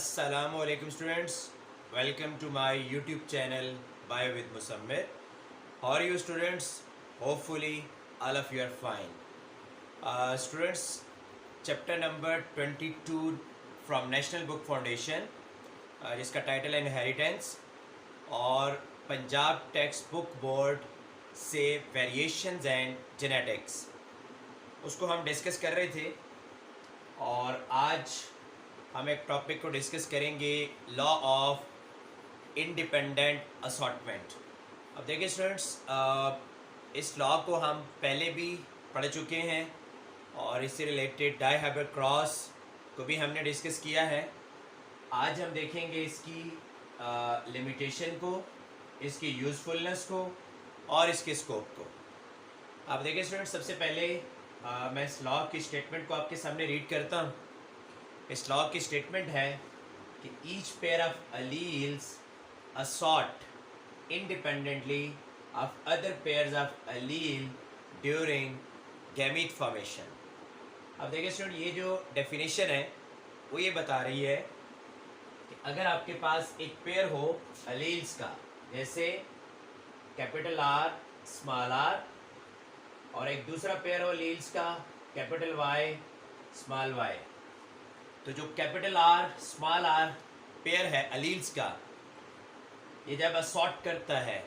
Assalamualaikum students, welcome to my YouTube channel Bio with Musammir. How are you students? Hopefully all of you are fine. Students, chapter number 22 from National Book Foundation, जिसका title है inheritance, और Punjab text book board से variations and genetics, उसको हम discuss कर रहे थे। और आज हम एक टॉपिक को डिस्कस करेंगे, लॉ ऑफ इंडिपेंडेंट असॉर्टमेंट। अब देखिए स्टूडेंट्स, इस लॉ को हम पहले भी पढ़ चुके हैं और इससे रिलेटेड डाइहेब्रिड क्रॉस को भी हमने डिस्कस किया है। आज हम देखेंगे इसकी लिमिटेशन को, इसकी यूज़फुलनेस को और इसके स्कोप को। अब देखिए स्टूडेंट्स, सबसे पहले मैं इस लॉ की स्टेटमेंट को आपके सामने रीड करता हूँ। इस लॉ की स्टेटमेंट है कि each pair of alleles assort independently of other pairs of allele during gamete formation. अब देखिए स्टूडेंट, ये जो डेफिनेशन है वो ये बता रही है कि अगर आपके पास एक पेयर हो अलील्स का, जैसे कैपिटल आर स्मॉल आर, और एक दूसरा पेयर हो अलील्स का कैपिटल वाई स्मॉल वाई, तो जो capital R small R pair है अलील्स का, ये जब असॉर्ट करता है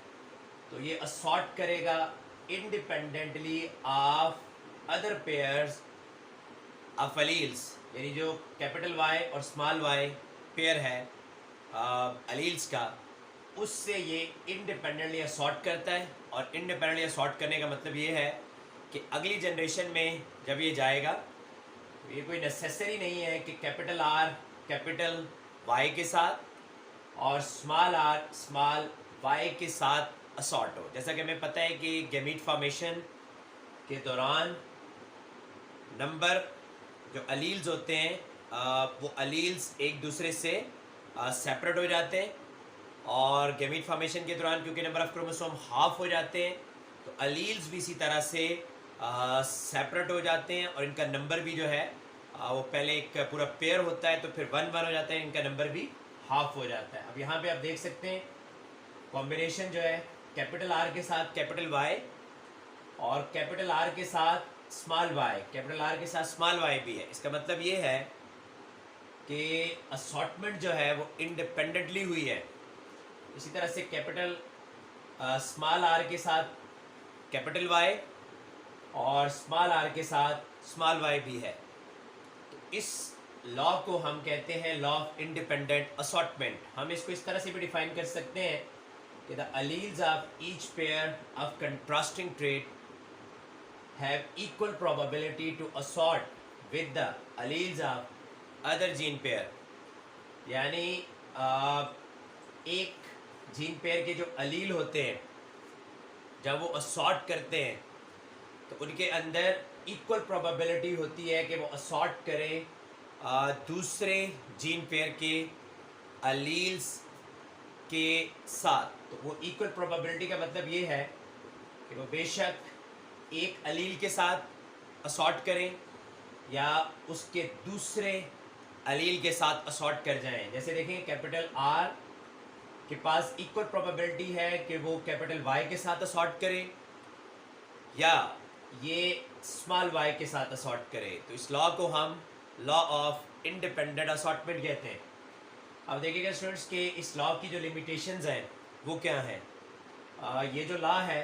तो ये असॉर्ट करेगा independently of other pairs of alleles. यानी जो कैपिटल वाई और स्मॉल वाई पेयर है अलील्स का, उससे ये इंडिपेंडेंटली असॉर्ट करता है। और इंडिपेंडेंटली असॉर्ट करने का मतलब ये है कि अगली जनरेशन में जब ये जाएगा, ये कोई नेसेसरी नहीं है कि कैपिटल आर कैपिटल वाई के साथ और स्मॉल आर स्मॉल वाई के साथ असॉर्ट हो। जैसा कि हमें पता है कि गैमीट फॉर्मेशन के दौरान नंबर जो अलील्स होते हैं वो अलील्स एक दूसरे से सेपरेट हो जाते हैं, और गैमीट फॉर्मेशन के दौरान क्योंकि नंबर ऑफ क्रोमोसोम हाफ हो जाते हैं तो अलील्स भी इसी तरह से सेपरेट हो जाते हैं, और इनका नंबर भी जो है वो पहले एक पूरा पेयर होता है तो फिर 1 1 हो जाता है, इनका नंबर भी हाफ हो जाता है। अब यहाँ पे आप देख सकते हैं कॉम्बिनेशन जो है कैपिटल आर के साथ कैपिटल वाई और कैपिटल आर के साथ स्मॉल वाई, कैपिटल आर के साथ स्मॉल वाई भी है। इसका मतलब ये है कि असॉर्टमेंट जो है वो इंडिपेंडेंटली हुई है। इसी तरह से कैपिटल स्मॉल आर के साथ कैपिटल वाई और स्मॉल आर के साथ स्मॉल वाई भी है। तो इस लॉ को हम कहते हैं लॉ ऑफ इंडिपेंडेंट असॉर्टमेंट। हम इसको इस तरह से भी डिफाइन कर सकते हैं कि the alleles of each pair of contrasting trait have equal probability to assort with the alleles of other gene pair. यानी एक जीन पेयर के जो अलील होते हैं जब वो असॉर्ट करते हैं तो उनके अंदर इक्वल प्रोबेबिलिटी होती है कि वो असॉर्ट करें दूसरे जीन पेयर के अलील्स के साथ। तो वो इक्वल प्रोबेबिलिटी का मतलब ये है कि वो बेशक एक अलील के साथ असॉर्ट करें या उसके दूसरे अलील के साथ असॉर्ट कर जाएं। जैसे देखें, कैपिटल आर के पास इक्वल प्रोबेबिलिटी है कि वो कैपिटल वाई के साथ असॉर्ट करे या ये स्मॉल वाई के साथ असॉर्ट करे। तो इस लॉ को हम लॉ ऑफ इंडिपेंडेंट असॉर्टमेंट कहते हैं। अब देखिएगा स्टूडेंट्स के इस लॉ की जो लिमिटेशंस हैं वो क्या हैं। ये जो लॉ है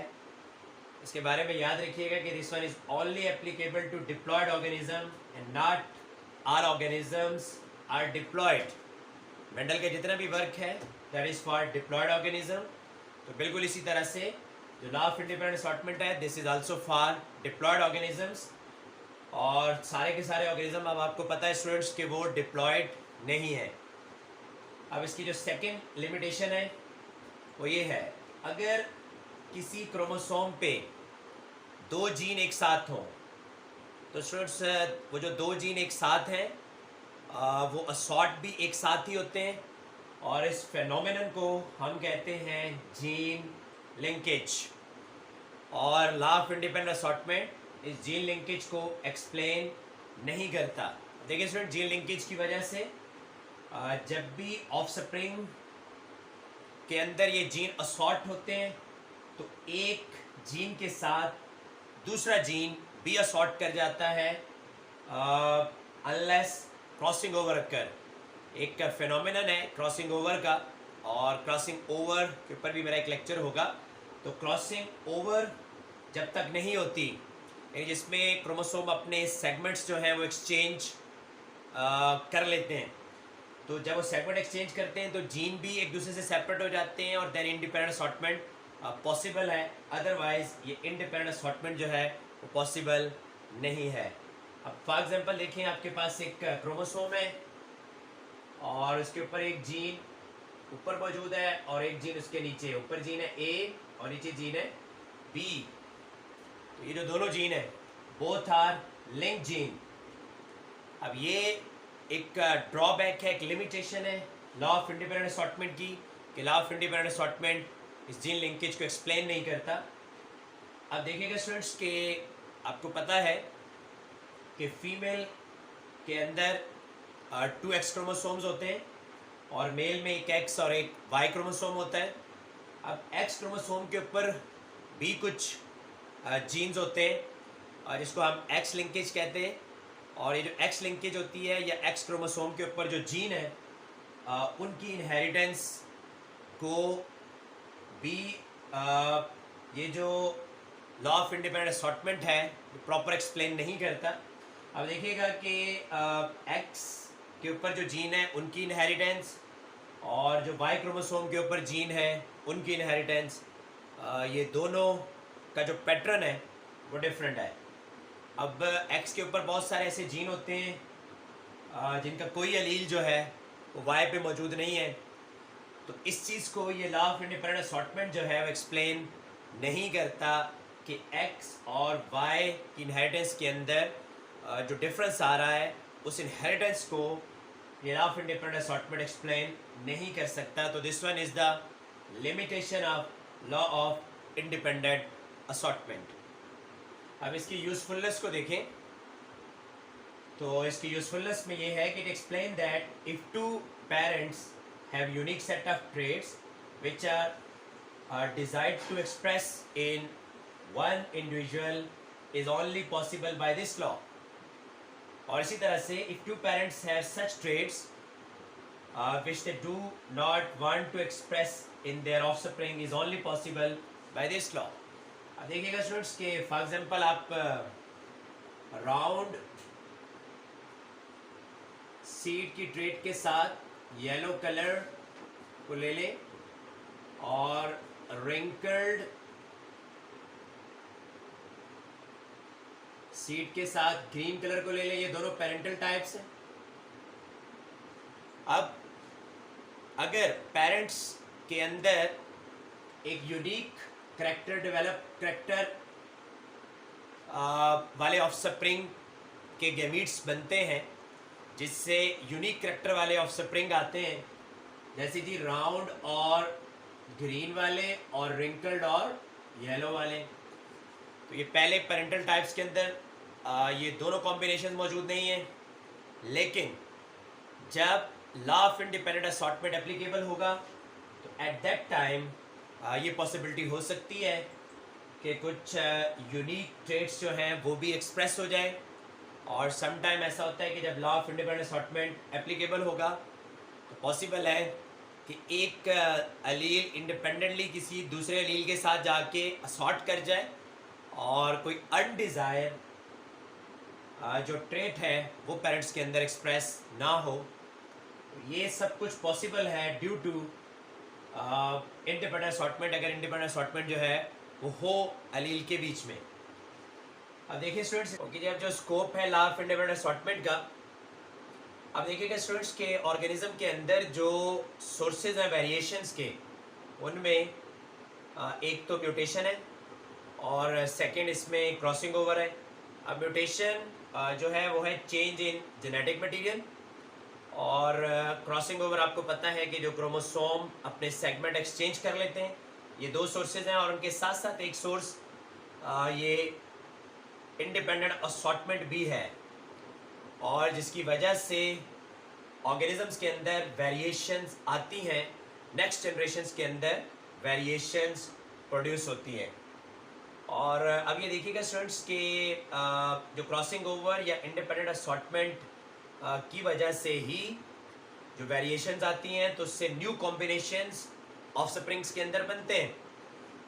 इसके बारे में याद रखिएगा कि this one is only applicable to diploid organism and not all organisms are diploid. Mendel का जितना भी वर्क है that is for diploid organism. तो बिल्कुल इसी तरह से जो लॉ ऑफ इंडिपेंडेंट असॉर्टमेंट है, this is also for diploid organisms. और सारे के सारे ऑर्गेनिज्म अब आपको पता है स्टूडेंट्स कि वो डिप्लॉयड नहीं है। अब इसकी जो सेकंड लिमिटेशन है वो ये है, अगर किसी क्रोमोसोम पे दो जीन एक साथ हों तो स्टूडेंट्स वो जो दो जीन एक साथ हैं वो असॉर्ट भी एक साथ ही होते हैं, और इस फेनोमेनन को हम कहते हैं जीन लिंकेज। और लॉ ऑफ इंडिपेंडेंट असॉर्टमेंट इस जीन लिंकेज को एक्सप्लेन नहीं करता। देखिए स्टूडेंट, जीन लिंकेज की वजह से जब भी ऑफस्प्रिंग के अंदर ये जीन असॉर्ट होते हैं तो एक जीन के साथ दूसरा जीन भी असॉर्ट कर जाता है अनलेस क्रॉसिंग ओवर अकर। एक फिनोमिनन है क्रॉसिंग ओवर का, और क्रॉसिंग ओवर के ऊपर भी मेरा एक लेक्चर होगा। तो क्रॉसिंग ओवर जब तक नहीं होती, यानी जिसमें क्रोमोसोम अपने सेगमेंट्स जो हैं वो एक्सचेंज कर लेते हैं, तो जब वो सेगमेंट एक्सचेंज करते हैं तो जीन भी एक दूसरे से सेपरेट हो जाते हैं और देन इंडिपेंडेंट असॉर्टमेंट पॉसिबल है। अदरवाइज ये इंडिपेंडेंट असॉर्टमेंट जो है वो पॉसिबल नहीं है। अब फॉर एग्जांपल देखें, आपके पास एक क्रोमोसोम है और उसके ऊपर एक जीन ऊपर मौजूद है और एक जीन उसके नीचे। ऊपर जीन है ए और नीचे जीन है बी। तो ये जो दोनों जीन है बोथ आर लिंक जीन। अब ये एक ड्रॉबैक है, एक लिमिटेशन है लॉ ऑफ इंडिपेंडेंट असॉर्टमेंट की, कि लॉ ऑफ इंडिपेंडेंट असॉर्टमेंट इस जीन लिंकेज को एक्सप्लेन नहीं करता। अब देखिएगा स्टूडेंट्स के आपको पता है कि फीमेल के अंदर 2 एक्स क्रोमोसोम्स होते हैं और मेल में एक एक्स और एक वाई क्रोमोसोम होता है। अब एक्स क्रोमोसोम के ऊपर भी कुछ जीन्स होते हैं जिसको हम एक्स लिंकेज कहते हैं, और ये जो एक्स लिंकेज होती है या एक्स क्रोमोसोम के ऊपर जो जीन है उनकी इनहेरिटेंस को भी ये जो लॉ ऑफ इंडिपेंडेंट असॉर्टमेंट है प्रॉपर एक्सप्लेन नहीं करता। अब देखिएगा कि एक्स के ऊपर जो जीन है उनकी इनहेरिटेंस और जो वाई क्रोमोसोम के ऊपर जीन है उनकी इनहेरिटेंस, ये दोनों का जो पैटर्न है वो डिफरेंट है। अब एक्स के ऊपर बहुत सारे ऐसे जीन होते हैं जिनका कोई अलील जो है वो वाई पे मौजूद नहीं है, तो इस चीज़ को ये लॉ ऑफ इंडिपेंडेंट असॉर्टमेंट जो है वो एक्सप्लेन नहीं करता कि एक्स और वाई की इनहेरिटेंस के अंदर जो डिफरेंस आ रहा है उस इनहेरिटेंस को ये law of independent assortment explain नहीं कर सकता। तो this one is the limitation of law of independent assortment. अब इसकी यूज़फुलनेस को देखें तो इसकी यूज़फुलनेस में ये है कि it explain that if 2 parents have unique set of traits which are desired to express in one individual is only possible by this law। और इसी तरह से if 2 parents have such traits which they do not want to express in their offspring is only possible by this law। अब देखिएगा students के for example आप round seed की trait के साथ येलो कलर को ले लें और रिंकल्ड सीड के साथ ग्रीन कलर को ले लें। ये दोनों पेरेंटल टाइप्स हैं। अब अगर पेरेंट्स के अंदर एक यूनिक करेक्टर वाले ऑफस्प्रिंग के गैमीट्स बनते हैं, जिससे यूनिक करेक्टर वाले ऑफस्प्रिंग आते हैं, जैसे जी राउंड और ग्रीन वाले और रिंकल्ड और येलो वाले। तो ये पहले पेरेंटल टाइप्स के अंदर ये दोनों कॉम्बिनेशन मौजूद नहीं है, लेकिन जब law of independent assortment applicable होगा तो एट दैट टाइम ये पॉसिबिलिटी हो सकती है कि कुछ यूनिक ट्रेट्स जो हैं वो भी एक्सप्रेस हो जाए। और सम टाइम ऐसा होता है कि जब law of independent assortment applicable होगा तो पॉसिबल है कि एक अलील इंडिपेंडेंटली किसी दूसरे अलील के साथ जाके असॉर्ट कर जाए और कोई अनडिज़ायर जो ट्रेट है वो पेरेंट्स के अंदर एक्सप्रेस ना हो। ये सब कुछ पॉसिबल है ड्यू टू इंडिपेंडेंट असॉर्टमेंट, अगर इंडिपेंडेंट असॉर्टमेंट जो है वो हो अलील के बीच में। अब देखिए स्टूडेंट्स कि जब जो स्कोप है लॉ ऑफ इंडिपेंडेंट असॉर्टमेंट का, अब देखिएगा स्टूडेंट्स के ऑर्गेनिज्म के अंदर जो सोर्सेज हैं वेरिएशंस के, उनमें एक तो म्यूटेशन है और सेकंड इसमें क्रॉसिंग ओवर है। अब म्यूटेशन जो है वो है चेंज इन जेनेटिक मटेरियल, और क्रॉसिंग ओवर आपको पता है कि जो क्रोमोसोम अपने सेगमेंट एक्सचेंज कर लेते हैं। ये दो सोर्सेज हैं और उनके साथ साथ एक सोर्स ये इंडिपेंडेंट असॉर्टमेंट भी है, और जिसकी वजह से ऑर्गेनिजम्स के अंदर वेरिएशंस आती हैं, नेक्स्ट जनरेशन्स के अंदर वेरिएशंस प्रोड्यूस होती हैं। और अब ये देखिएगा स्टूडेंट्स के जो क्रॉसिंग ओवर या इंडिपेंडेंट असॉर्टमेंट की वजह से ही जो वेरिएशंस आती हैं, तो उससे न्यू कॉम्बिनेशंस ऑफ स्प्रिंग्स के अंदर बनते हैं।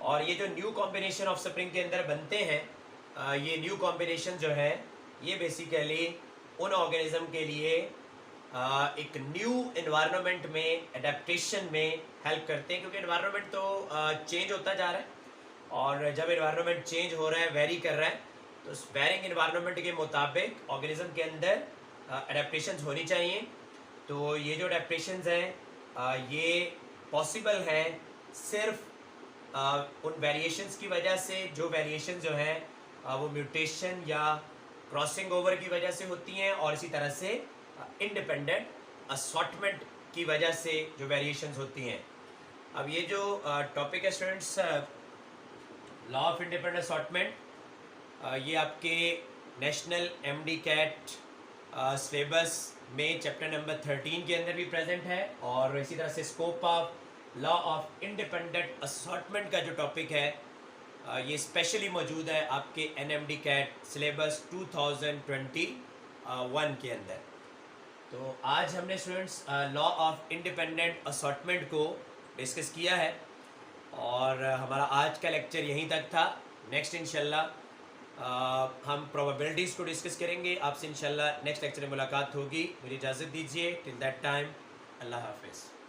और ये जो न्यू कॉम्बिनेशन ऑफ स्प्रिंग के अंदर बनते हैं, ये न्यू कॉम्बिनेशन जो है ये बेसिकली उन ऑर्गेनिज्म के लिए एक न्यू एनवायरनमेंट में एडेप्टेशन में हेल्प करते हैं, क्योंकि एनवायरनमेंट तो चेंज होता जा रहा है, और जब एनवायरनमेंट चेंज हो रहा है, वेरी कर रहा है, तो उस वेरिंग एनवायरनमेंट के मुताबिक ऑर्गेनिज्म के अंदर एडेप्टेशंस होनी चाहिए। तो ये जो एडेप्टेशंस हैं ये पॉसिबल है सिर्फ उन वेरिएशंस की वजह से, जो वेरिएशन जो हैं वो म्यूटेशन या क्रॉसिंग ओवर की वजह से होती हैं, और इसी तरह से इंडिपेंडेंट असॉर्टमेंट की वजह से जो वेरिएशंस होती हैं। अब ये जो टॉपिक है students, law of independent assortment, ये आपके नेशनल एमडी कैट सिलेबस में चैप्टर नंबर 13 के अंदर भी प्रेजेंट है, और इसी तरह से scope of law of independent assortment का जो टॉपिक है ये स्पेशली मौजूद है आपके एनएमडी कैट सिलेबस 2021 के अंदर। तो आज हमने students law of independent assortment को डिस्कस किया है, और हमारा आज का लेक्चर यहीं तक था। नेक्स्ट इंशाल्लाह हम प्रोबेबिलिटीज़ को डिस्कस करेंगे। आपसे इंशाल्लाह नेक्स्ट लेक्चर में मुलाकात होगी। मुझे इजाज़त दीजिए। टिल दैट टाइम, अल्लाह हाफिज़।